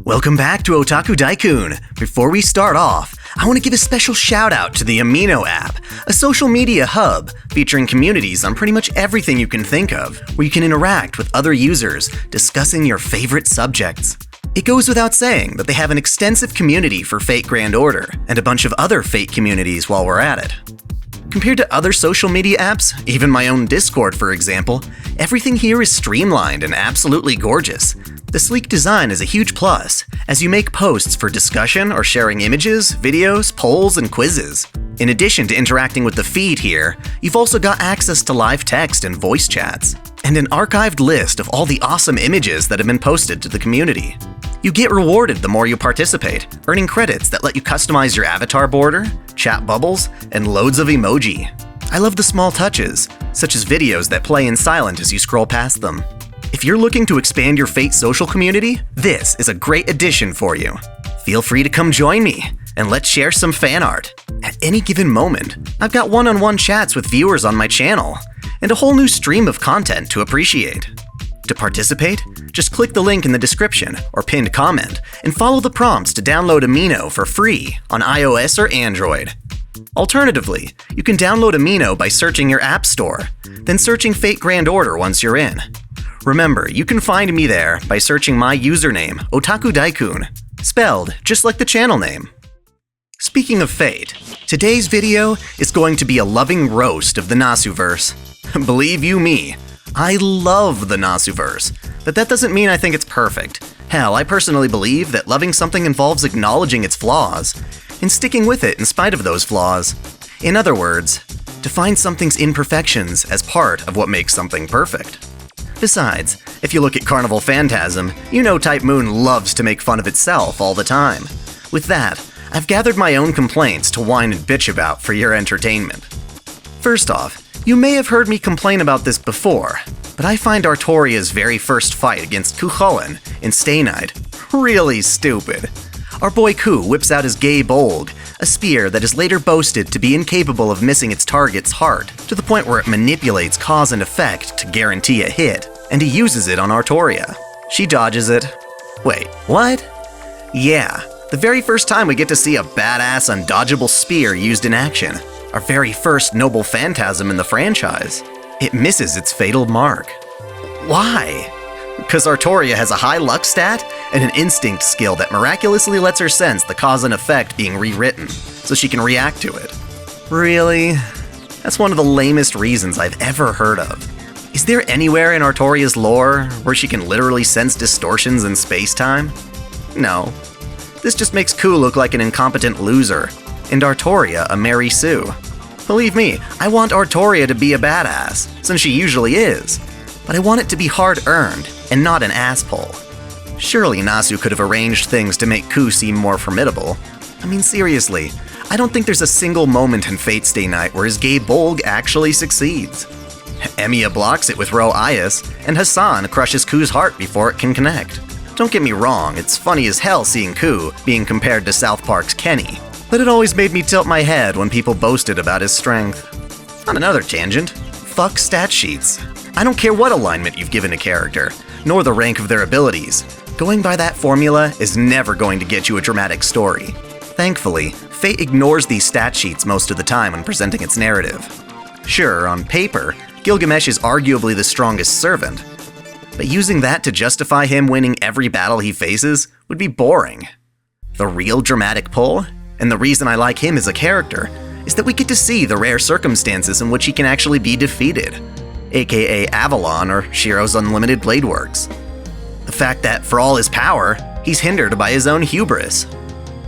Welcome back to OtakuDaiKun. Before we start off, I want to give a special shout out to the Amino app, a social media hub featuring communities on pretty much everything you can think of, where you can interact with other users discussing your favorite subjects. It goes without saying that they have an extensive community for Fate Grand Order, and a bunch of other Fate communities while we're at it. Compared to other social media apps, even my own Discord for example, everything here is streamlined and absolutely gorgeous. The sleek design is a huge plus, as you make posts for discussion or sharing images, videos, polls, and quizzes. In addition to interacting with the feed here, you've also got access to live text and voice chats, and an archived list of all the awesome images that have been posted to the community. You get rewarded the more you participate, earning credits that let you customize your avatar border, chat bubbles, and loads of emoji. I love the small touches, such as videos that play in silent as you scroll past them. If you're looking to expand your Fate social community, this is a great addition for you. Feel free to come join me, and let's share some fan art. At any given moment, I've got one-on-one chats with viewers on my channel, and a whole new stream of content to appreciate. To participate, just click the link in the description or pinned comment and follow the prompts to download Amino for free on iOS or Android. Alternatively, you can download Amino by searching your app store, then searching Fate Grand Order once you're in. Remember, you can find me there by searching my username, OtakuDaiKun, spelled just like the channel name. Speaking of Fate, today's video is going to be a loving roast of the Nasuverse. Believe you me, I love the Nasuverse, but that doesn't mean I think it's perfect. Hell, I personally believe that loving something involves acknowledging its flaws, and sticking with it in spite of those flaws. In other words, to find something's imperfections as part of what makes something perfect. Besides, if you look at Carnival Phantasm, you know Type Moon loves to make fun of itself all the time. With that, I've gathered my own complaints to whine and bitch about for your entertainment. First off, you may have heard me complain about this before, but I find Artoria's very first fight against Cuchulainn in Stay Night really stupid. Our boy Ku whips out his gay bolg, a spear that is later boasted to be incapable of missing its target's heart, to the point where it manipulates cause and effect to guarantee a hit, and he uses it on Artoria. She dodges it. Wait, what? Yeah, the very first time we get to see a badass undodgeable spear used in action, our very first noble phantasm in the franchise. It misses its fatal mark. Why? Because Artoria has a high luck stat and an instinct skill that miraculously lets her sense the cause and effect being rewritten, so she can react to it. Really? That's one of the lamest reasons I've ever heard of. Is there anywhere in Artoria's lore where she can literally sense distortions in space-time? No. This just makes Ku look like an incompetent loser, and Artoria a Mary Sue. Believe me, I want Artoria to be a badass, since she usually is, but I want it to be hard-earned and not an asspull. Surely Nasu could have arranged things to make Ku seem more formidable. I mean, seriously, I don't think there's a single moment in Fate Stay Night where his gay bolg actually succeeds. Emiya blocks it with Ro Ayas, and Hassan crushes Ku's heart before it can connect. Don't get me wrong, it's funny as hell seeing Ku being compared to South Park's Kenny, but it always made me tilt my head when people boasted about his strength. On another tangent, fuck stat sheets. I don't care what alignment you've given a character, nor the rank of their abilities. Going by that formula is never going to get you a dramatic story. Thankfully, Fate ignores these stat sheets most of the time when presenting its narrative. Sure, on paper, Gilgamesh is arguably the strongest servant, but using that to justify him winning every battle he faces would be boring. The real dramatic pull, and the reason I like him as a character, is that we get to see the rare circumstances in which he can actually be defeated, aka Avalon or Shiro's unlimited blade works. The fact that, for all his power, he's hindered by his own hubris.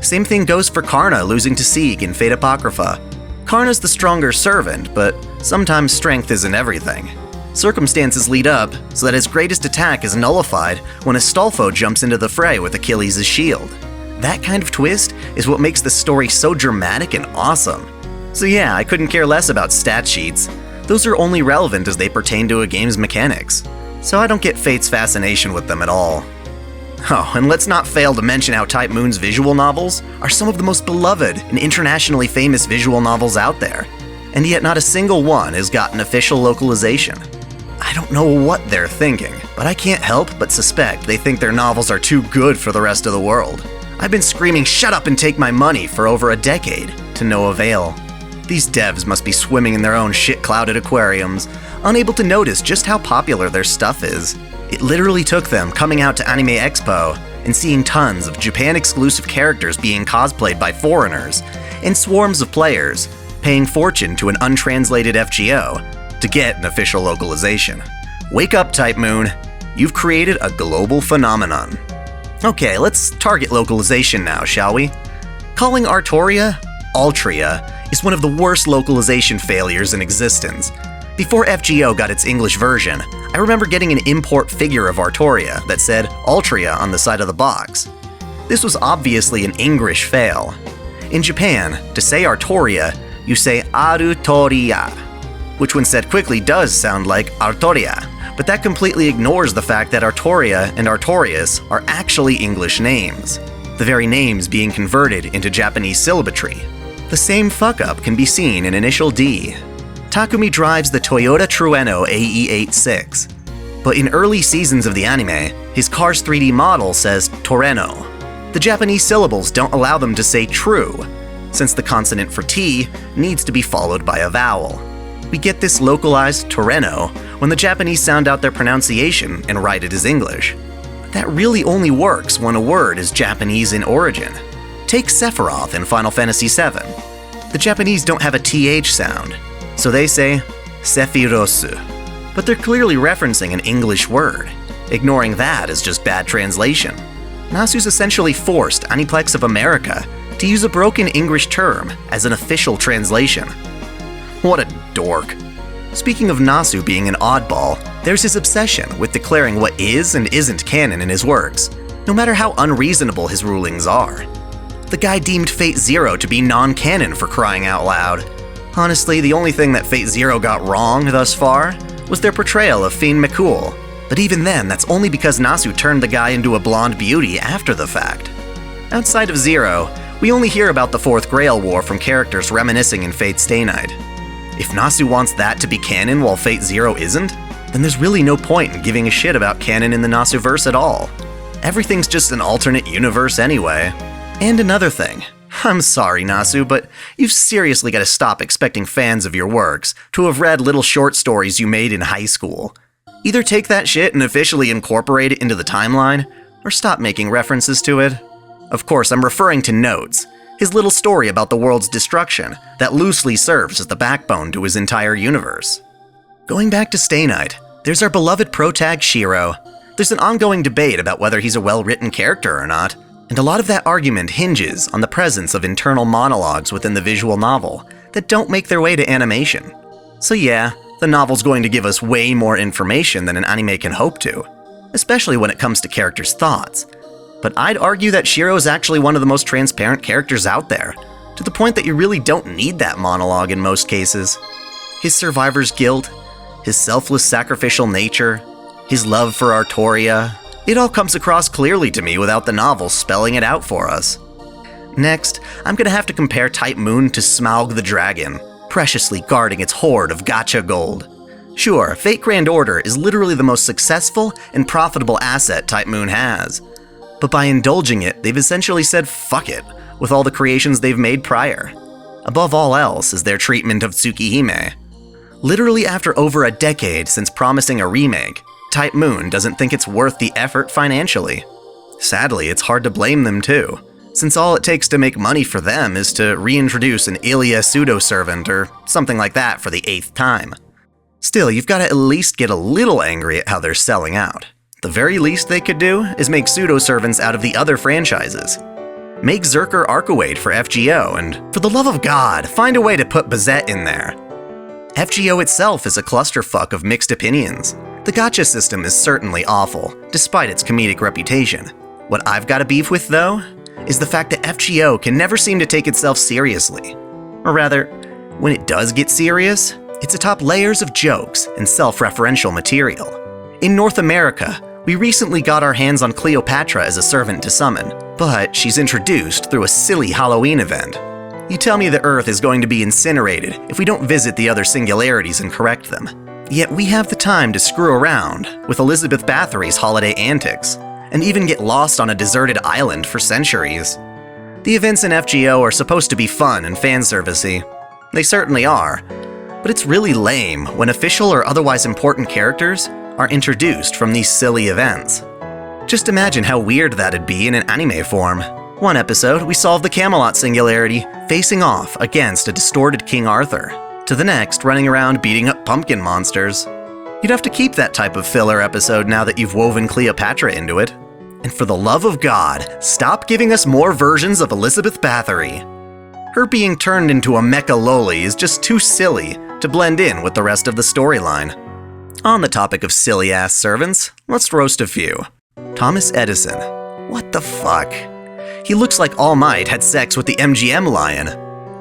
Same thing goes for Karna losing to Sieg in Fate Apocrypha. Karna's the stronger servant, but sometimes strength isn't everything. Circumstances lead up so that his greatest attack is nullified when Astolfo jumps into the fray with Achilles' shield. That kind of twist is what makes the story so dramatic and awesome. So yeah, I couldn't care less about stat sheets. Those are only relevant as they pertain to a game's mechanics, so I don't get Fate's fascination with them at all. Oh, and let's not fail to mention how Type Moon's visual novels are some of the most beloved and internationally famous visual novels out there, and yet not a single one has gotten official localization. I don't know what they're thinking, but I can't help but suspect they think their novels are too good for the rest of the world. I've been screaming "shut up and take my money" for over a decade, to no avail. These devs must be swimming in their own shit-clouded aquariums, unable to notice just how popular their stuff is. It literally took them coming out to Anime Expo and seeing tons of Japan-exclusive characters being cosplayed by foreigners, and swarms of players paying fortune to an untranslated FGO to get an official localization. Wake up, Type Moon. You've created a global phenomenon. Okay, let's target localization now, shall we? Calling Artoria Altria is one of the worst localization failures in existence. Before FGO got its English version, I remember getting an import figure of Artoria that said Altria on the side of the box. This was obviously an English fail. In Japan, to say Artoria, you say Arutoria, which when said quickly does sound like Artoria, but that completely ignores the fact that Artoria and Artorias are actually English names, the very names being converted into Japanese syllabary. The same fuck-up can be seen in Initial D. Takumi drives the Toyota Trueno AE86, but in early seasons of the anime, his car's 3D model says Toreno. The Japanese syllables don't allow them to say true, since the consonant for T needs to be followed by a vowel. We get this localized Toreno when the Japanese sound out their pronunciation and write it as English. That really only works when a word is Japanese in origin. Take Sephiroth in Final Fantasy VII. The Japanese don't have a TH sound, so they say Sephirosu, but they're clearly referencing an English word. Ignoring that is just bad translation. Nasu's essentially forced Aniplex of America to use a broken English term as an official translation. What a dork. Speaking of Nasu being an oddball, there's his obsession with declaring what is and isn't canon in his works, no matter how unreasonable his rulings are. The guy deemed Fate Zero to be non-canon, for crying out loud. Honestly, the only thing that Fate Zero got wrong thus far was their portrayal of Fiend McCool, but even then, that's only because Nasu turned the guy into a blonde beauty after the fact. Outside of Zero, we only hear about the Fourth Grail War from characters reminiscing in Fate Stay Night. If Nasu wants that to be canon while Fate Zero isn't, then there's really no point in giving a shit about canon in the Nasuverse at all. Everything's just an alternate universe anyway. And another thing, I'm sorry Nasu, but you've seriously got to stop expecting fans of your works to have read little short stories you made in high school. Either take that shit and officially incorporate it into the timeline, or stop making references to it. Of course, I'm referring to Notes, his little story about the world's destruction that loosely serves as the backbone to his entire universe. Going back to Stay Night, there's our beloved protag Shiro. There's an ongoing debate about whether he's a well-written character or not, and a lot of that argument hinges on the presence of internal monologues within the visual novel that don't make their way to animation. So yeah, the novel's going to give us way more information than an anime can hope to, especially when it comes to characters' thoughts. But I'd argue that Shiro is actually one of the most transparent characters out there, to the point that you really don't need that monologue in most cases. His survivor's guilt, his selfless sacrificial nature, his love for Artoria, it all comes across clearly to me without the novel spelling it out for us. Next, I'm gonna have to compare Type Moon to Smaug the Dragon, preciously guarding its hoard of gacha gold. Sure, Fate Grand Order is literally the most successful and profitable asset Type Moon has, but by indulging it, they've essentially said fuck it with all the creations they've made prior. Above all else is their treatment of Tsukihime. Literally after over a decade since promising a remake, Type Moon doesn't think it's worth the effort financially. Sadly, it's hard to blame them too, since all it takes to make money for them is to reintroduce an Ilya pseudo-servant or something like that for the 8th time. Still, you've got to at least get a little angry at how they're selling out. The very least they could do is make pseudo-servants out of the other franchises. Make Zerker Arcuate for FGO, and for the love of God, find a way to put Bazette in there. FGO itself is a clusterfuck of mixed opinions. The gacha system is certainly awful, despite its comedic reputation. What I've got a beef with, though, is the fact that FGO can never seem to take itself seriously. Or rather, when it does get serious, it's atop layers of jokes and self-referential material. In North America, we recently got our hands on Cleopatra as a servant to summon, but she's introduced through a silly Halloween event. You tell me the Earth is going to be incinerated if we don't visit the other singularities and correct them. Yet we have the time to screw around with Elizabeth Bathory's holiday antics, and even get lost on a deserted island for centuries. The events in FGO are supposed to be fun and fan-servicey. They certainly are, but it's really lame when official or otherwise important characters are introduced from these silly events. Just imagine how weird that'd be in an anime form. One episode, we solve the Camelot singularity, facing off against a distorted King Arthur, to the next, running around beating up pumpkin monsters. You'd have to keep that type of filler episode now that you've woven Cleopatra into it. And for the love of God, stop giving us more versions of Elizabeth Bathory. Her being turned into a mecha loli is just too silly to blend in with the rest of the storyline. On the topic of silly-ass servants, let's roast a few. Thomas Edison. What the fuck? He looks like All Might had sex with the MGM lion.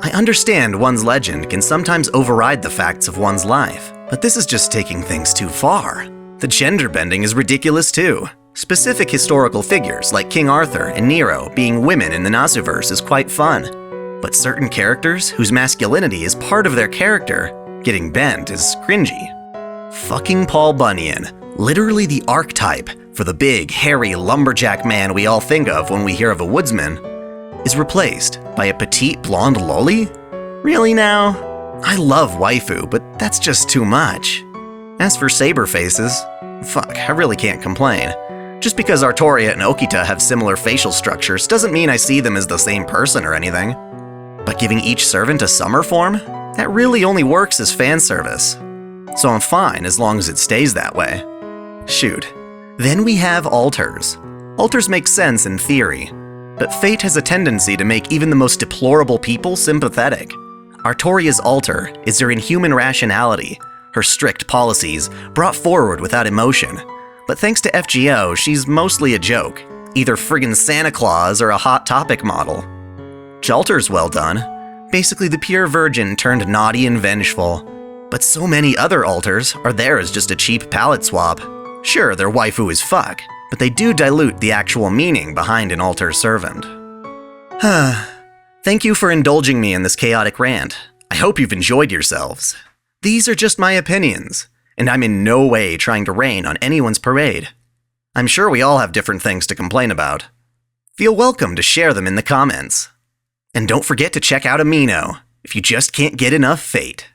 I understand one's legend can sometimes override the facts of one's life, but this is just taking things too far. The gender bending is ridiculous too. Specific historical figures like King Arthur and Nero being women in the Nasuverse is quite fun, but certain characters whose masculinity is part of their character getting bent is cringy. Fucking Paul Bunyan, literally the archetype for the big, hairy lumberjack man we all think of when we hear of a woodsman, is replaced by a petite blonde loli? Really now? I love waifu, but that's just too much. As for saber faces, fuck, I really can't complain. Just because Artoria and Okita have similar facial structures doesn't mean I see them as the same person or anything. But giving each servant a summer form? That really only works as fan service. So I'm fine as long as it stays that way. Shoot. Then we have altars. Altars make sense in theory, but fate has a tendency to make even the most deplorable people sympathetic. Artoria's altar is her inhuman rationality, her strict policies brought forward without emotion. But thanks to FGO, she's mostly a joke, either friggin' Santa Claus or a Hot Topic model. Jalter's well done, basically the pure virgin turned naughty and vengeful. But so many other altars are there as just a cheap palette swap. Sure, their waifu is fuck, but they do dilute the actual meaning behind an altar servant. Thank you for indulging me in this chaotic rant. I hope you've enjoyed yourselves. These are just my opinions, and I'm in no way trying to rain on anyone's parade. I'm sure we all have different things to complain about. Feel welcome to share them in the comments. And don't forget to check out Amino if you just can't get enough Fate.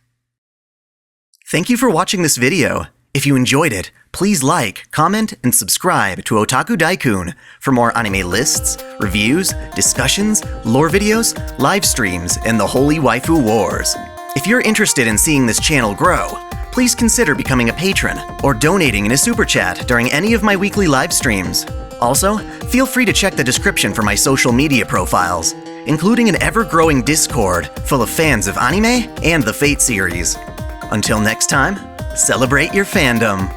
Thank you for watching this video. If you enjoyed it, please like, comment, and subscribe to OtakuDaiKun for more anime lists, reviews, discussions, lore videos, live streams, and the holy waifu wars. If you're interested in seeing this channel grow, please consider becoming a patron or donating in a super chat during any of my weekly live streams. Also, feel free to check the description for my social media profiles, including an ever-growing Discord full of fans of anime and the Fate series. Until next time, celebrate your fandom.